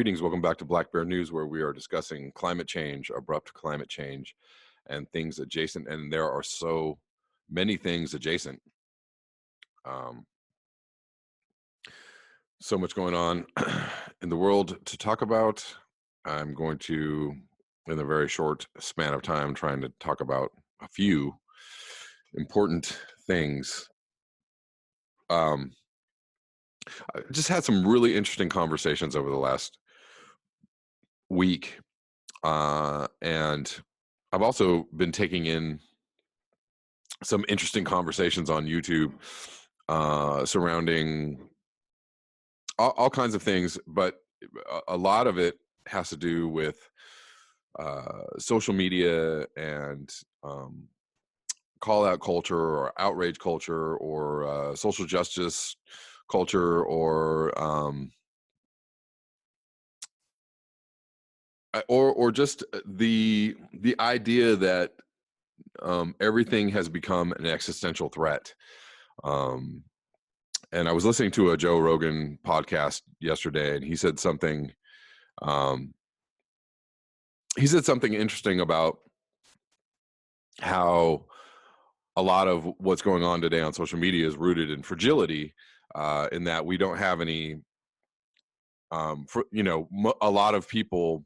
Greetings, welcome back to Black Bear News, where we are discussing climate change, abrupt climate change, and things adjacent. And there are so many things adjacent. Um, so much going on in the world to talk about. I'm going to, in a very short span of time, trying to talk about a few important things. I just had some really interesting conversations over the last week. And I've also been taking in some interesting conversations on YouTube surrounding all kinds of things, but a lot of it has to do with social media and call out culture or outrage culture or social justice culture or just the idea that everything has become an existential threat. And I was listening to a Joe Rogan podcast yesterday, and he said something interesting about how a lot of what's going on today on social media is rooted in fragility, in that we don't have any, a lot of people,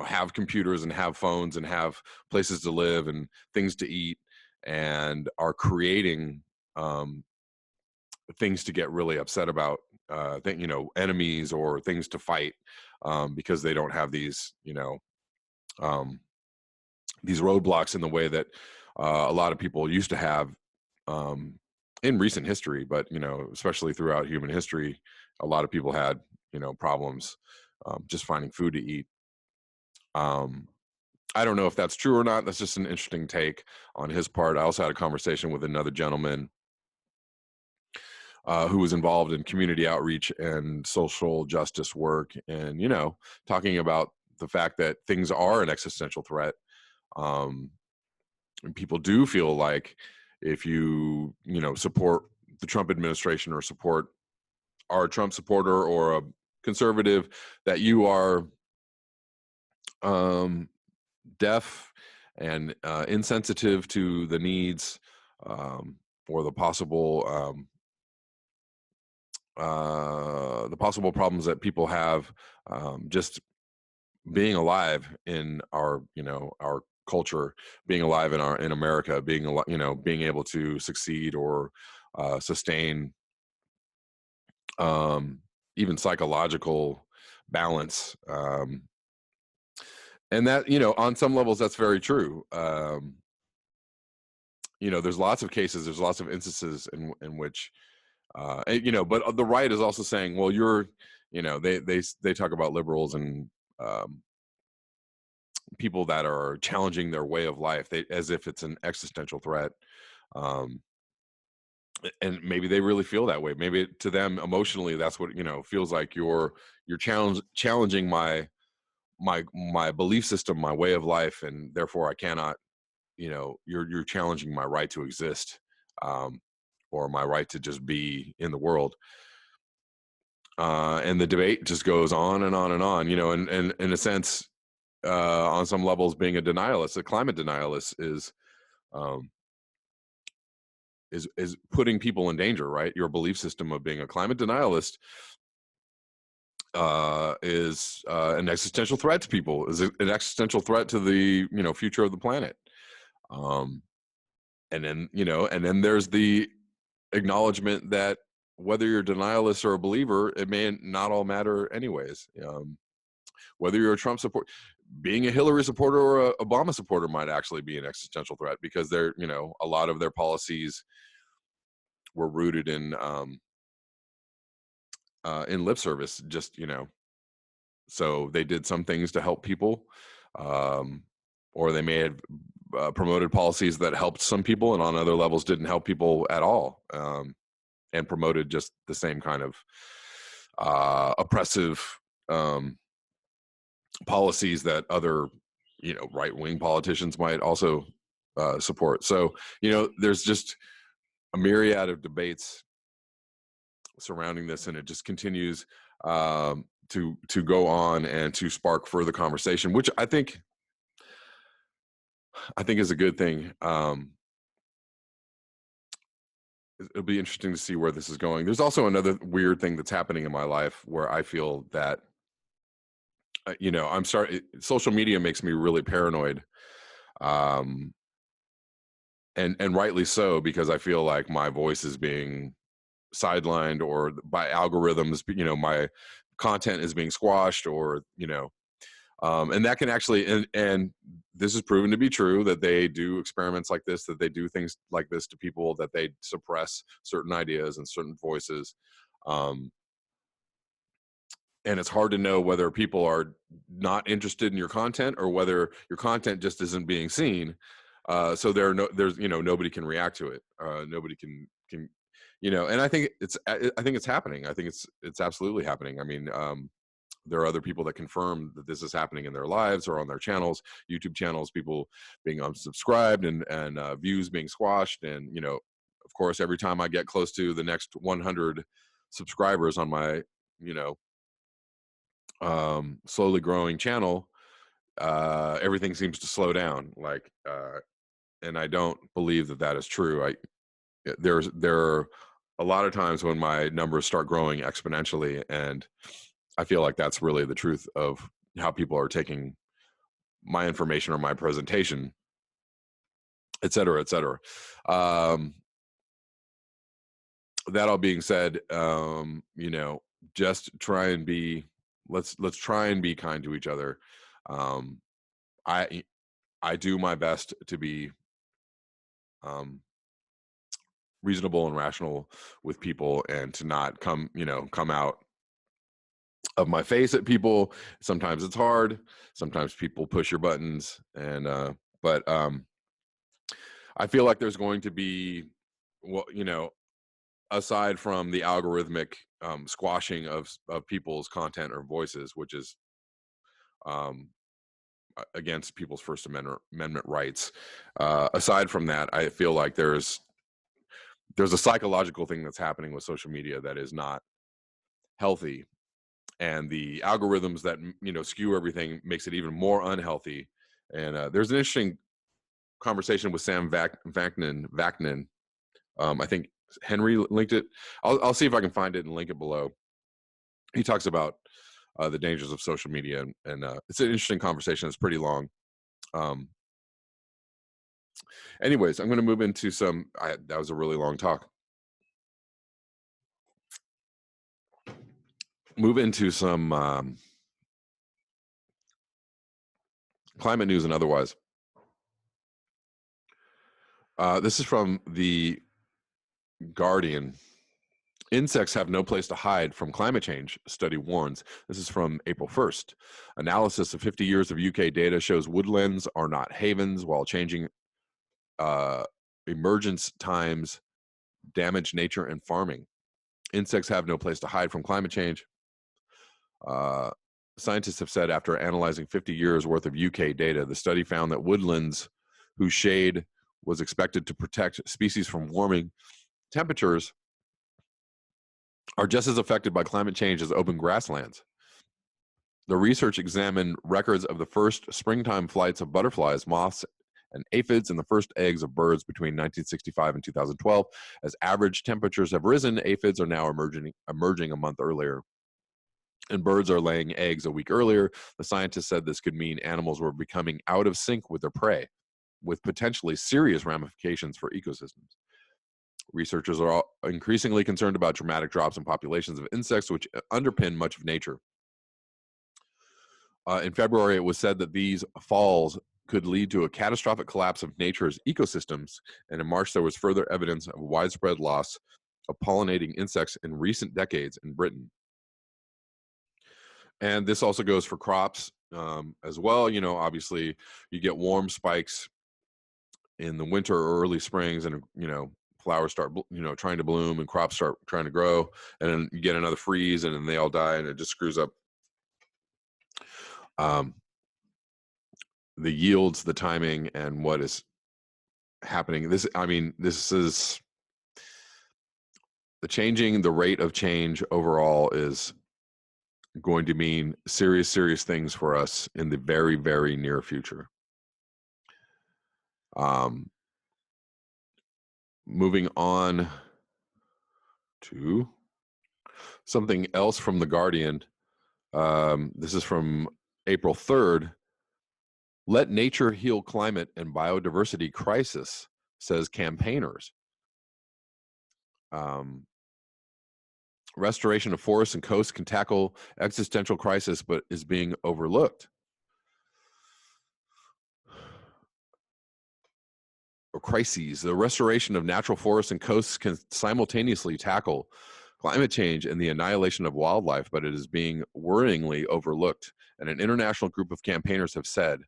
have computers and have phones and have places to live and things to eat and are creating things to get really upset about, enemies or things to fight, because they don't have these roadblocks in the way that a lot of people used to have in recent history, but especially throughout human history, a lot of people had problems just finding food to eat. I don't know if that's true or not. That's just an interesting take on his part. I also had a conversation with another gentleman who was involved in community outreach and social justice work, and talking about the fact that things are an existential threat. And people do feel like if you support the Trump administration or are a Trump supporter or a conservative, that you are deaf and insensitive to the needs or the possible problems that people have just being alive in our our culture, being alive in America, being able to succeed or sustain even psychological balance. And that, on some levels, that's very true. There's lots of cases, there's lots of instances in which, but the right is also saying, well, they talk about liberals and people that are challenging their way of life, as if it's an existential threat. And maybe they really feel that way. Maybe to them emotionally, that's what, feels like you're challenging my belief system, my way of life, and therefore I cannot, you're challenging my right to exist, or my right to just be in the world. And the debate just goes on and on and on, and in a sense, on some levels, being a denialist, a climate denialist is putting people in danger, right? Your belief system of being a climate denialist is an existential threat to people, is an existential threat to the future of the planet. And then there's the acknowledgement that whether you're a denialist or a believer, it may not all matter anyways. Whether you're a Trump supporter, being a Hillary supporter or a Obama supporter might actually be an existential threat, because they're a lot of their policies were rooted in lip service, just so they did some things to help people, or they may have promoted policies that helped some people and on other levels didn't help people at all, and promoted just the same kind of oppressive policies that other right-wing politicians might also support. So there's just a myriad of debates surrounding this, and it just continues. to go on and to spark further conversation, which I think is a good thing. It'll be interesting to see where this is going. There's also another weird thing that's happening in my life where I feel that I'm sorry, social media makes me really paranoid, um, and rightly so, because I feel like my voice is being sidelined or by algorithms. My content is being squashed, or and that can actually, and this is proven to be true, that they do experiments like this, that they do things like this to people, that they suppress certain ideas and certain voices. Um, and it's hard to know whether people are not interested in your content or whether your content just isn't being seen. So there's nobody can react to it. Nobody can and I think it's happening. I think it's absolutely happening. I mean, there are other people that confirm that this is happening in their lives or on their channels, YouTube channels, people being unsubscribed and views being squashed. And of course, every time I get close to the next 100 subscribers on my slowly growing channel, everything seems to slow down. And I don't believe that is true. There are a lot of times when my numbers start growing exponentially, and I feel like that's really the truth of how people are taking my information or my presentation, et cetera, et cetera. That all being said, just try and let's try and be kind to each other. I do my best to be reasonable and rational with people, and to not come out of my face at people. Sometimes it's hard. Sometimes people push your buttons, and but I feel like there's going to be, aside from the algorithmic squashing of people's content or voices, which is against people's First Amendment rights. Aside from that, I feel like there's a psychological thing that's happening with social media that is not healthy, and the algorithms that skew everything makes it even more unhealthy. And there's an interesting conversation with Sam Vaknin. I think Henry linked it. I'll see if I can find it and link it below. He talks about the dangers of social media, and it's an interesting conversation. It's pretty long. Anyways, I'm going to move into that was a really long talk. Move into some climate news and otherwise. This is from the Guardian. Insects have no place to hide from climate change, study warns. This is from April 1st. Analysis of 50 years of UK data shows woodlands are not havens, while changing emergence times damage nature and farming. Insects have no place to hide from climate change. Scientists have said, after analyzing 50 years worth of UK data, the study found that woodlands, whose shade was expected to protect species from warming temperatures, are just as affected by climate change as open grasslands. The research examined records of the first springtime flights of butterflies, moths, and aphids, and the first eggs of birds between 1965 and 2012. As average temperatures have risen, aphids are now emerging a month earlier, and birds are laying eggs a week earlier. The scientists said this could mean animals were becoming out of sync with their prey, with potentially serious ramifications for ecosystems. Researchers are increasingly concerned about dramatic drops in populations of insects, which underpin much of nature. In February, it was said that these falls could lead to a catastrophic collapse of nature's ecosystems, and in March, there was further evidence of widespread loss of pollinating insects in recent decades in Britain. And this also goes for crops as well. Obviously, you get warm spikes in the winter or early springs, and flowers start trying to bloom, and crops start trying to grow, and then you get another freeze, and then they all die, and it just screws up the yields, the timing, and what is happening. This is the rate of change overall is going to mean serious, serious things for us in the very, very near future. Moving on to something else from The Guardian. This is from April 3rd. Let nature heal climate and biodiversity crisis, says campaigners. Restoration of forests and coasts can tackle existential crisis, but is being overlooked. Or crises. The restoration of natural forests and coasts can simultaneously tackle climate change and the annihilation of wildlife, but it is being worryingly overlooked. And an international group of campaigners have said,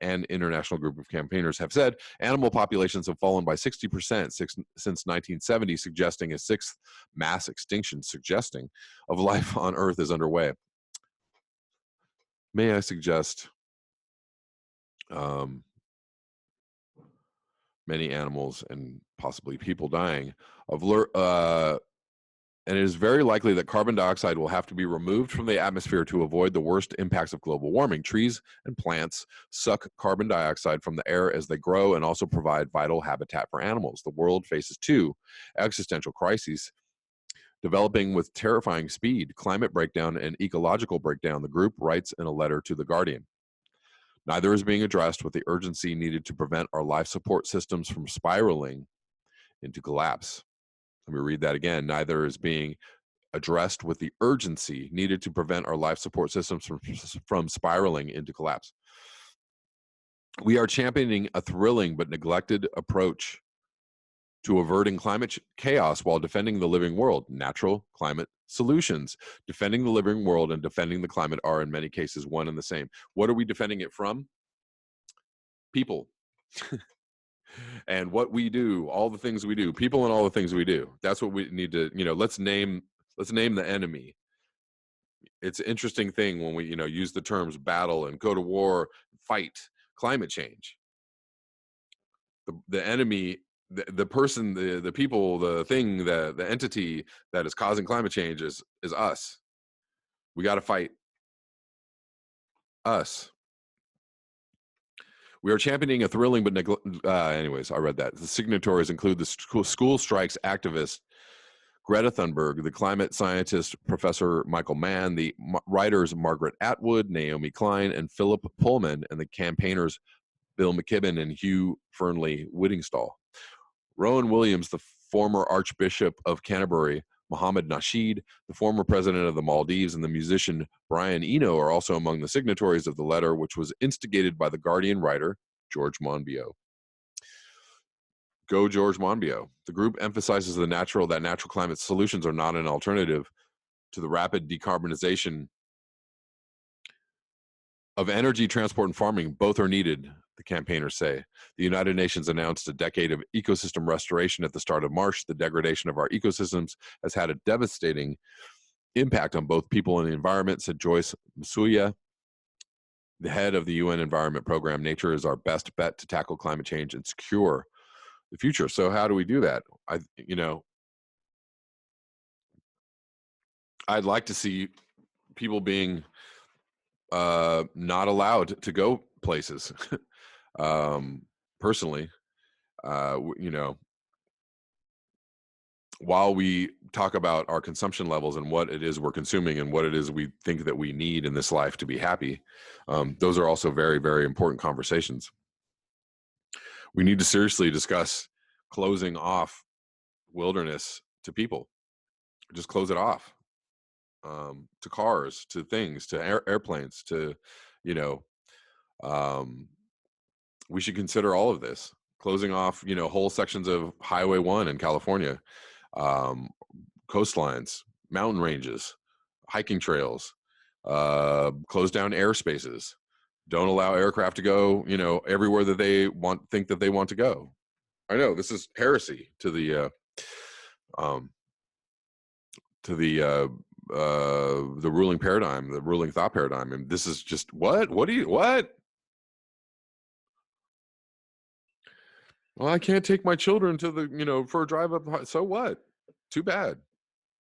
animal populations have fallen by 60% since 1970, suggesting a sixth mass extinction of life on Earth is underway. May I suggest many animals and possibly people dying and it is very likely that carbon dioxide will have to be removed from the atmosphere to avoid the worst impacts of global warming. Trees and plants suck carbon dioxide from the air as they grow and also provide vital habitat for animals. The world faces two existential crises developing with terrifying speed: climate breakdown and ecological breakdown, the group writes in a letter to The Guardian. Neither is being addressed with the urgency needed to prevent our life support systems from spiraling into collapse. Let me read that again. Neither is being addressed with the urgency needed to prevent our life support systems from spiraling into collapse. We are championing a thrilling but neglected approach to averting climate chaos while defending the living world. Natural climate solutions. Defending the living world and defending the climate are in many cases one and the same. What are we defending it from? People. And what we do, all the things we do, people and all the things we do. That's what we need to, let's name the enemy. It's an interesting thing when we, use the terms battle and go to war, fight climate change. The enemy, the person, the people, the thing, the entity that is causing climate change is us. We got to fight us. We are championing a thrilling but anyways, I read that. The signatories include the school strikes activist Greta Thunberg, the climate scientist Professor Michael Mann, the writers Margaret Atwood, Naomi Klein, and Philip Pullman, and the campaigners Bill McKibben and Hugh Fernley Whittingstall. Rowan Williams, the former Archbishop of Canterbury, Mohammed Nasheed, the former president of the Maldives, and the musician Brian Eno are also among the signatories of the letter, which was instigated by The Guardian writer George Monbiot. Go George Monbiot. The group emphasizes that natural climate solutions are not an alternative to the rapid decarbonization of energy, transport, and farming. Both are needed, the campaigners say. The United Nations announced a decade of ecosystem restoration at the start of March. The degradation of our ecosystems has had a devastating impact on both people and the environment, said Joyce Msuya, the head of the UN Environment Program. Nature is our best bet to tackle climate change and secure the future. So how do we do that? I'd like to see people being not allowed to go places. Personally, while we talk about our consumption levels and what it is we're consuming and what it is we think that we need in this life to be happy, those are also very, very important conversations. We need to seriously discuss closing off wilderness to people. Just close it off, to cars, to things, to airplanes, to, we should consider all of this. Closing off, whole sections of Highway 1 in California, coastlines, mountain ranges, hiking trails, close down airspaces. Don't allow aircraft to go, everywhere that they think that they want to go. I know this is heresy to the ruling paradigm, the ruling thought paradigm. And this is just what? Well, I can't take my children to the, for a drive up. So what? Too bad.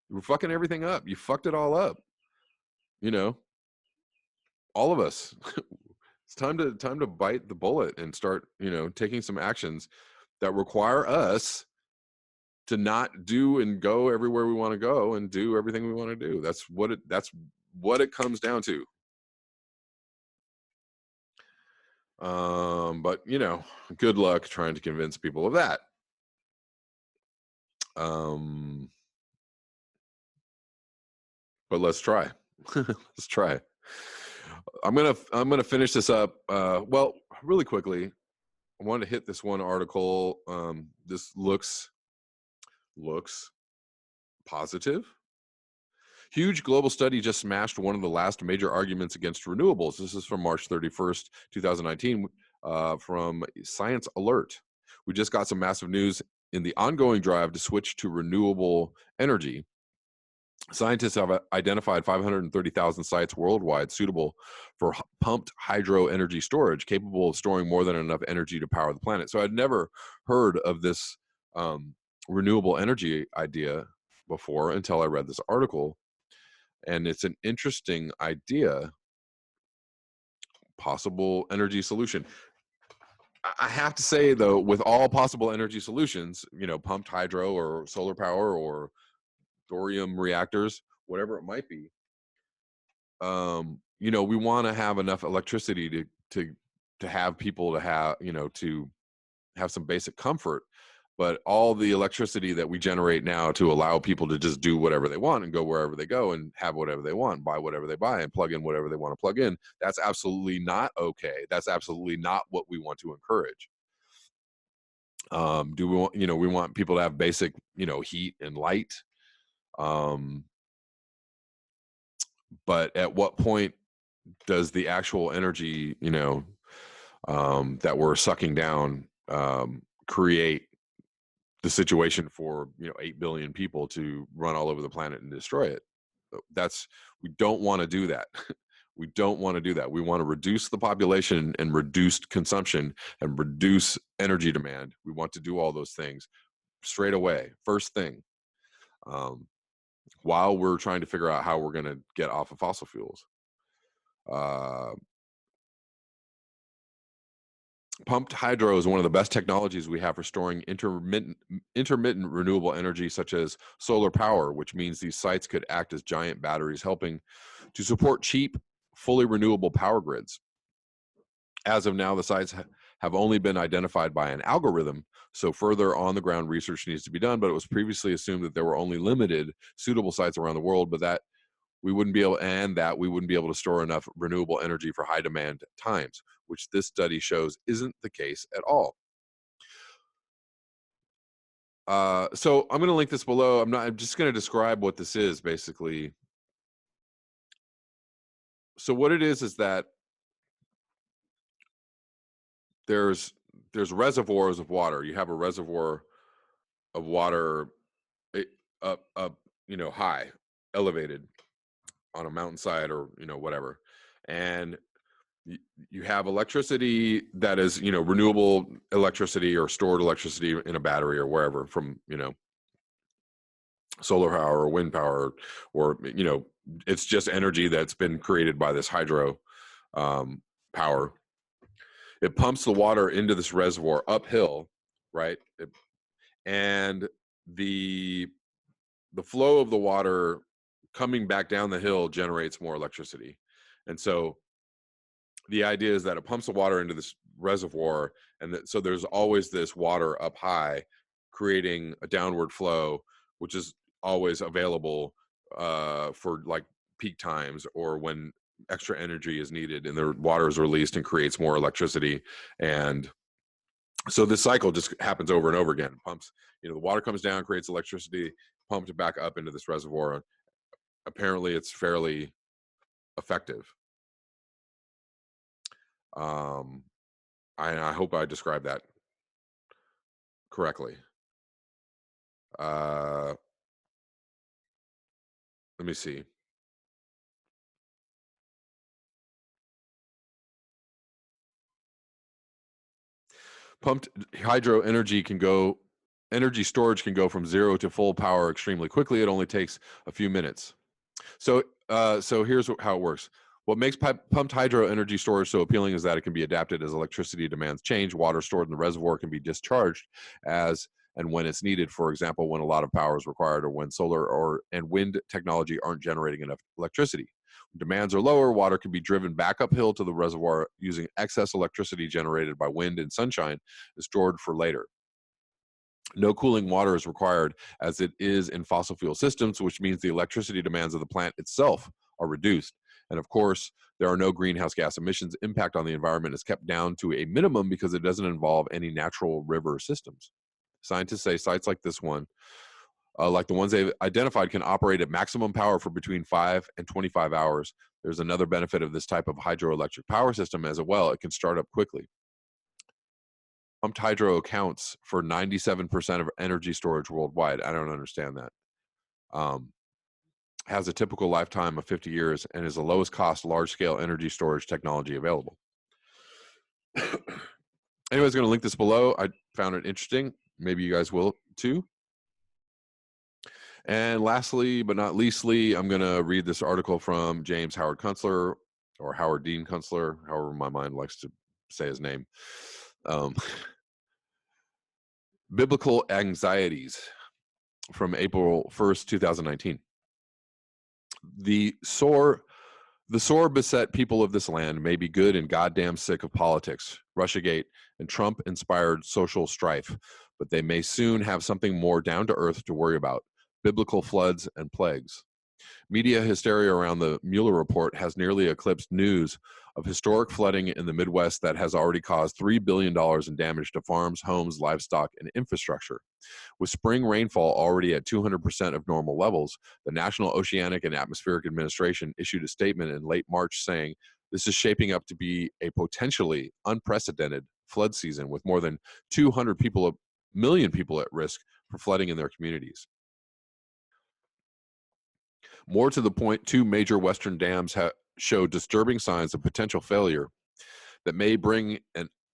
We're fucking everything up. You fucked it all up. you know, all of us. It's time to bite the bullet and start, taking some actions that require us to not do and go everywhere we want to go and do everything we want to do. That's what it comes down to. But good luck trying to convince people of that. Um, but let's try. Let's try. I'm gonna finish this up. Well, really quickly, I wanted to hit this one article. This looks positive. Huge global study just smashed one of the last major arguments against renewables. This is from March 31st, 2019, from Science Alert. We just got some massive news in the ongoing drive to switch to renewable energy. Scientists have identified 530,000 sites worldwide suitable for pumped hydro energy storage, capable of storing more than enough energy to power the planet. So I'd never heard of this renewable energy idea before until I read this article. And it's an interesting idea, possible energy solution. I have to say, though, with all possible energy solutions, pumped hydro or solar power or thorium reactors, whatever it might be, we want to have enough electricity to have people to have, to have some basic comfort. But all the electricity that we generate now to allow people to just do whatever they want and go wherever they go and have whatever they want, buy whatever they buy, and plug in whatever they want to plug in, that's absolutely not okay. That's absolutely not what we want to encourage. Do we want, we want people to have basic, heat and light. But at what point does the actual energy, that we're sucking down, create the situation for 8 billion people to run all over the planet and destroy it? We don't want to do that. We don't want to do that. We want to reduce the population and reduce consumption and reduce energy demand. We want to do all those things straight away, first thing, while we're trying to figure out how we're going to get off of fossil fuels. Pumped hydro is one of the best technologies we have for storing intermittent renewable energy, such as solar power, which means these sites could act as giant batteries, helping to support cheap, fully renewable power grids. As of now, the sites have only been identified by an algorithm, so further on-the-ground research needs to be done, but it was previously assumed that there were only limited suitable sites around the world, but that we wouldn't be able to store enough renewable energy for high demand times, which this study shows isn't the case at all. So I'm going to link this below. I'm just going to describe what this is, basically. So what it is that there's reservoirs of water. You have a reservoir of water up high, elevated on a mountainside or whatever, and you have electricity that is renewable electricity or stored electricity in a battery or wherever from solar power or wind power, or it's just energy that's been created by this hydro power. It pumps the water into this reservoir uphill, right? And the flow of the water coming back down the hill generates more electricity. And so the idea is that it pumps the water into this reservoir, and so there's always this water up high creating a downward flow, which is always available for like peak times or when extra energy is needed, and the water is released and creates more electricity. And so this cycle just happens over and over again. It pumps, the water comes down, creates electricity, pumped back up into this reservoir. Apparently it's fairly effective. I hope I described that correctly. Let me see. Pumped hydro energy storage can go from 0 to full power extremely quickly. It only takes a few minutes. So So here's how it works. What makes pumped hydro energy storage so appealing is that it can be adapted as electricity demands change. Water stored in the reservoir can be discharged as and when it's needed. For example, when a lot of power is required, or when solar or and wind technology aren't generating enough electricity. When demands are lower, water can be driven back uphill to the reservoir using excess electricity generated by wind and sunshine is stored for later. No cooling water is required as it is in fossil fuel systems, which means the electricity demands of the plant itself are reduced. And of course, there are no greenhouse gas emissions. Impact on the environment is kept down to a minimum because it doesn't involve any natural river systems. Scientists say sites like this one, like the ones they've identified, can operate at maximum power for between 5 and 25 hours. There's another benefit of this type of hydroelectric power system as well. It can start up quickly. Pumped hydro accounts for 97% of energy storage worldwide. I don't understand that. Has a typical lifetime of 50 years and is the lowest cost large-scale energy storage technology available. Anyways, going to link this below. I found it interesting. Maybe you guys will too. And lastly, but not leastly, I'm going to read this article from James Howard Kunstler, or Howard Dean Kunstler, however my mind likes to say his name. Biblical Anxieties from April 1st, 2019. The sore beset people of this land may be good and goddamn sick of politics, Russiagate, and Trump-inspired social strife, but they may soon have something more down to earth to worry about: biblical floods and plagues. Media hysteria around the Mueller report has nearly eclipsed news of historic flooding in the Midwest that has already caused $3 billion in damage to farms, homes, livestock, and infrastructure. With spring rainfall already at 200% of normal levels, the National Oceanic and Atmospheric Administration issued a statement in late March saying this is shaping up to be a potentially unprecedented flood season, with more than 200 million people at risk for flooding in their communities. More to the point, two major Western dams show disturbing signs of potential failure that may bring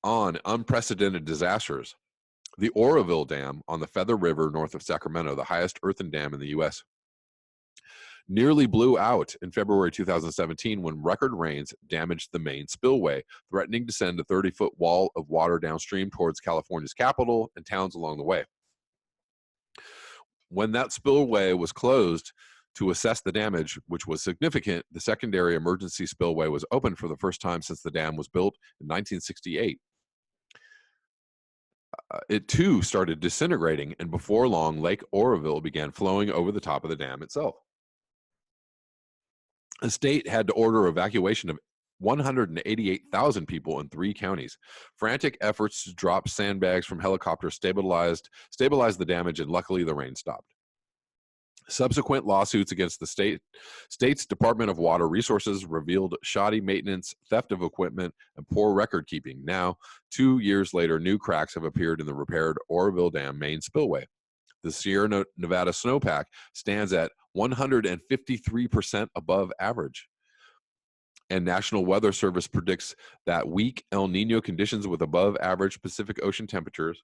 on unprecedented disasters. The Oroville Dam on the Feather River north of Sacramento, the highest earthen dam in the U.S., nearly blew out in February 2017 when record rains damaged the main spillway, threatening to send a 30-foot wall of water downstream towards California's capital and towns along the way. When that spillway was closed to assess the damage, which was significant, the secondary emergency spillway was opened for the first time since the dam was built in 1968. It too started disintegrating, and before long, Lake Oroville began flowing over the top of the dam itself. The state had to order evacuation of 188,000 people in 3 counties. Frantic efforts to drop sandbags from helicopters stabilized the damage, and luckily the rain stopped. Subsequent lawsuits against the state's Department of Water Resources revealed shoddy maintenance, theft of equipment, and poor record keeping. Now, 2 years later, new cracks have appeared in the repaired Oroville Dam main spillway. The Sierra Nevada snowpack stands at 153% above average. And National Weather Service predicts that weak El Nino conditions with above average Pacific Ocean temperatures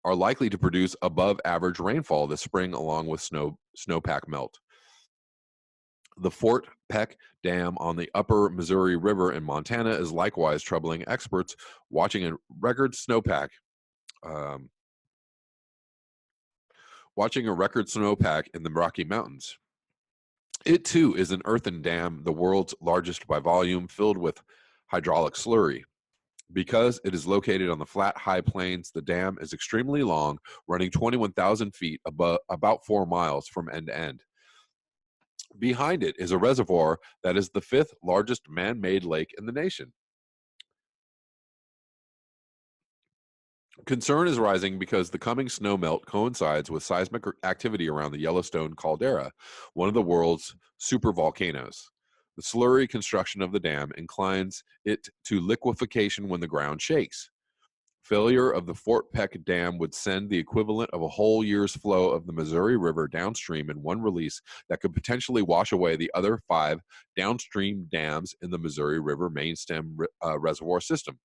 are likely to produce above average rainfall this spring, along with snowpack melt. The Fort Peck Dam on the upper Missouri River in Montana is likewise troubling experts watching a record snowpack in the Rocky Mountains. It too is an earthen dam, the world's largest by volume, filled with hydraulic slurry. Because it is located on the flat, high plains, the dam is extremely long, running 21,000 feet, about 4 miles from end to end. Behind it is a reservoir that is the 5th largest man-made lake in the nation. Concern is rising because the coming snow melt coincides with seismic activity around the Yellowstone caldera, one of the world's supervolcanoes. The slurry construction of the dam inclines it to liquefaction when the ground shakes. Failure of the Fort Peck Dam would send the equivalent of a whole year's flow of the Missouri River downstream in one release that could potentially wash away the other 5 downstream dams in the Missouri River main stem reservoir system.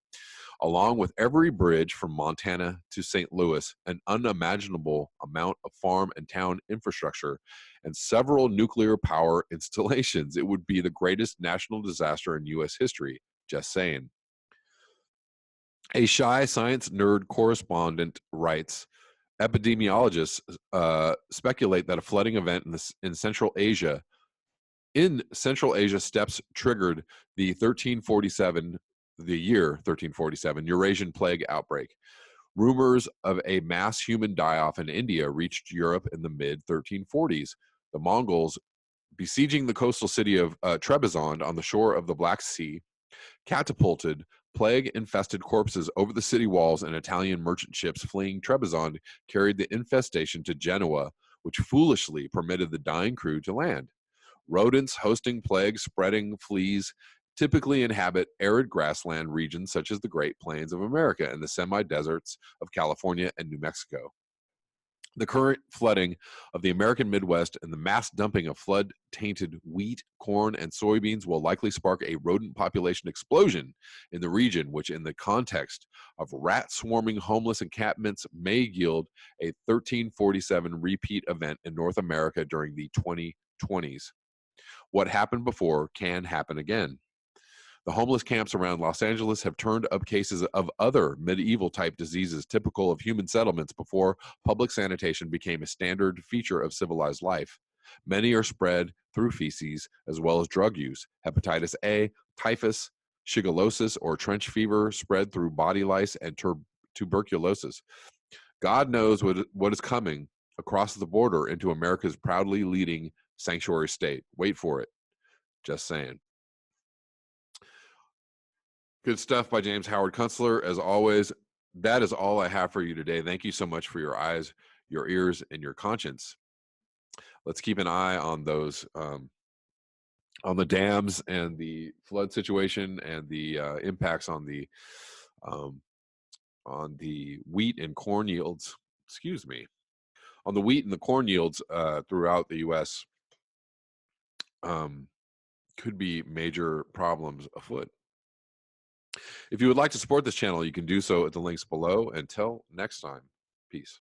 Along with every bridge from Montana to St. Louis, an unimaginable amount of farm and town infrastructure, and several nuclear power installations. It would be the greatest national disaster in U.S. history. Just saying. A shy science nerd correspondent writes, epidemiologists speculate that a flooding event in Central Asia steppes triggered the 1347, the year 1347 Eurasian plague outbreak. Rumors of a mass human die-off in India reached Europe in the mid-1340s. The Mongols, besieging the coastal city of Trebizond on the shore of the Black Sea, catapulted plague-infested corpses over the city walls, and Italian merchant ships fleeing Trebizond carried the infestation to Genoa, which foolishly permitted the dying crew to land. Rodents hosting plague-spreading fleas typically inhabit arid grassland regions such as the Great Plains of America and the semi-deserts of California and New Mexico. The current flooding of the American Midwest and the mass dumping of flood-tainted wheat, corn, and soybeans will likely spark a rodent population explosion in the region, which in the context of rat-swarming homeless encampments may yield a 1347 repeat event in North America during the 2020s. What happened before can happen again. The homeless camps around Los Angeles have turned up cases of other medieval-type diseases typical of human settlements before public sanitation became a standard feature of civilized life. Many are spread through feces as well as drug use. Hepatitis A, typhus, shigellosis, or trench fever spread through body lice, and tuberculosis. God knows what is coming across the border into America's proudly leading sanctuary state. Wait for it. Just saying. Good stuff by James Howard Kunstler. As always, that is all I have for you today. Thank you so much for your eyes, your ears, and your conscience. Let's keep an eye on those, on the dams and the flood situation and the impacts on the wheat and corn yields. Excuse me. On the wheat and the corn yields throughout the U.S. Could be major problems afoot. If you would like to support this channel, you can do so at the links below. Until next time, peace.